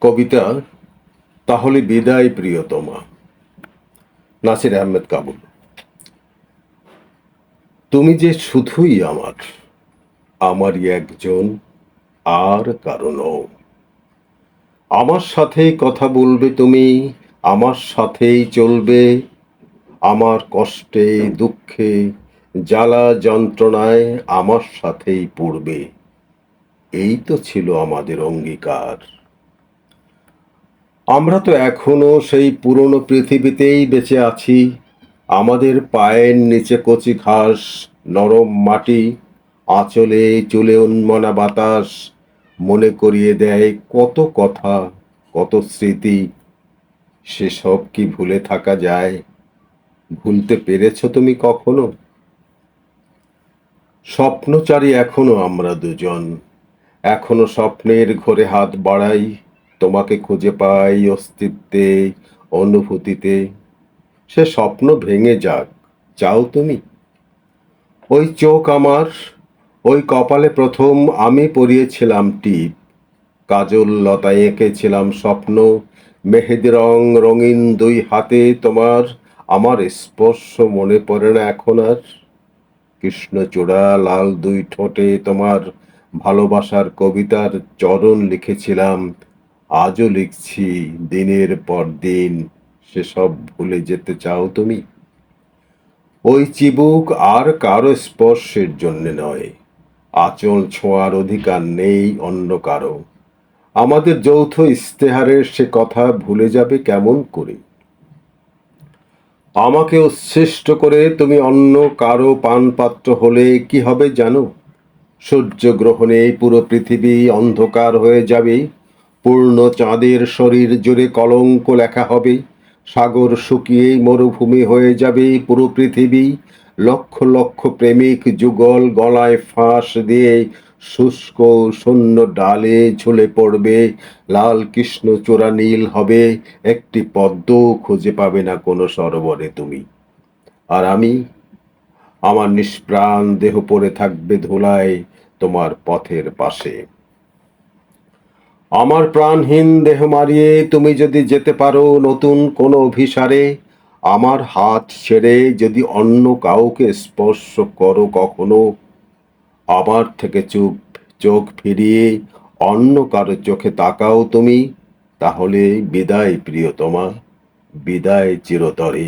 কবিতা তাহলে বিদায় প্রিয়তমা, নাসির আহমেদ কাবুল। তুমি যে শুধুই আমারই একজন, আর কারো নও। আমার সাথেই কথা বলবে তুমি, আমার সাথেই চলবে, আমার কষ্টে দুঃখে জ্বালা যন্ত্রণায় আমার সাথেই পড়বে। এই তো ছিল আমাদের অঙ্গীকার। আমরা তো এখনো সেই পুরনো পৃথিবীতেই বেঁচে আছি। আমাদের পায়ের নিচে কচি ঘাস, নরম মাটি, আঁচলে চুলে উন্মনা বাতাস মনে করিয়ে দেয় কত কথা, কত স্মৃতি। সেসব কি ভুলে থাকা যায়? ভুলতে পেরেছো তুমি কখনো? স্বপ্নচারী এখনো আমরা দুজন, এখনো স্বপ্নের ঘোরে হাত বাড়াই, তোমাকে খুঁজে পাই অস্তিত্বে, অনুভূতিতে। সে স্বপ্ন ভেঙে যাক, চাও তুমি? ওই চোখ আমার, ওই কপালে প্রথম আমি পরিয়েছিলাম টিপ, কাজল লতায় এঁকেছিলাম স্বপ্ন, মেহেদি রং রঙিন দুই হাতে তোমার। আমার স্পর্শ মনে পড়ে না এখন আর? কৃষ্ণচূড়া লাল দুই ঠোঁটে তোমার ভালোবাসার কবিতার চরণ লিখেছিলাম, আজও লিখছি দিনের পর দিন। সেসব ভুলে যেতে চাও তুমি? ওই চিবুক আর কারো স্পর্শের জন্যে নয়, আঁচল ছোঁয়ার অধিকার নেই অন্য কারো। আমাদের যৌথ ইস্তেহারের সে কথা ভুলে যাবে কেমন করে? আমাকে উচ্ছিষ্ট করে তুমি অন্য কারো পানপাত্র হলে কি হবে জানো? সূর্যগ্রহণে পুরো পৃথিবী অন্ধকার হয়ে যাবে, পূর্ণ চাঁদের শরীর জুড়ে কলঙ্ক লেখা হবে, সাগর শুকিয়ে মরুভূমি হয়ে যাবে পুরো পৃথিবী। লক্ষ লক্ষ প্রেমিক যুগল গলায় ফাঁস দিয়ে শুষ্ক শূন্য ডালে ঝুলে পড়বে, লাল কৃষ্ণচূড়া নীল হবে, একটি পদ্ম খুঁজে পাবে না কোনো সরোবরে তুমি। আর আমি, আমার নিষ্প্রাণ দেহ পড়ে থাকবে ধুলায় তোমার পথের পাশে। আমার প্রাণহীন দেহ মারিয়ে তুমি যদি যেতে পারো নতুন কোনো অভিসারে, আমার হাত ছেড়ে যদি অন্য কাউকে স্পর্শ করো কখনো, আমার থেকে চোখ ফিরিয়ে অন্য কারো চোখে তাকাও তুমি, তাহলে বিদায় প্রিয়তমা, বিদায় চিরতরে।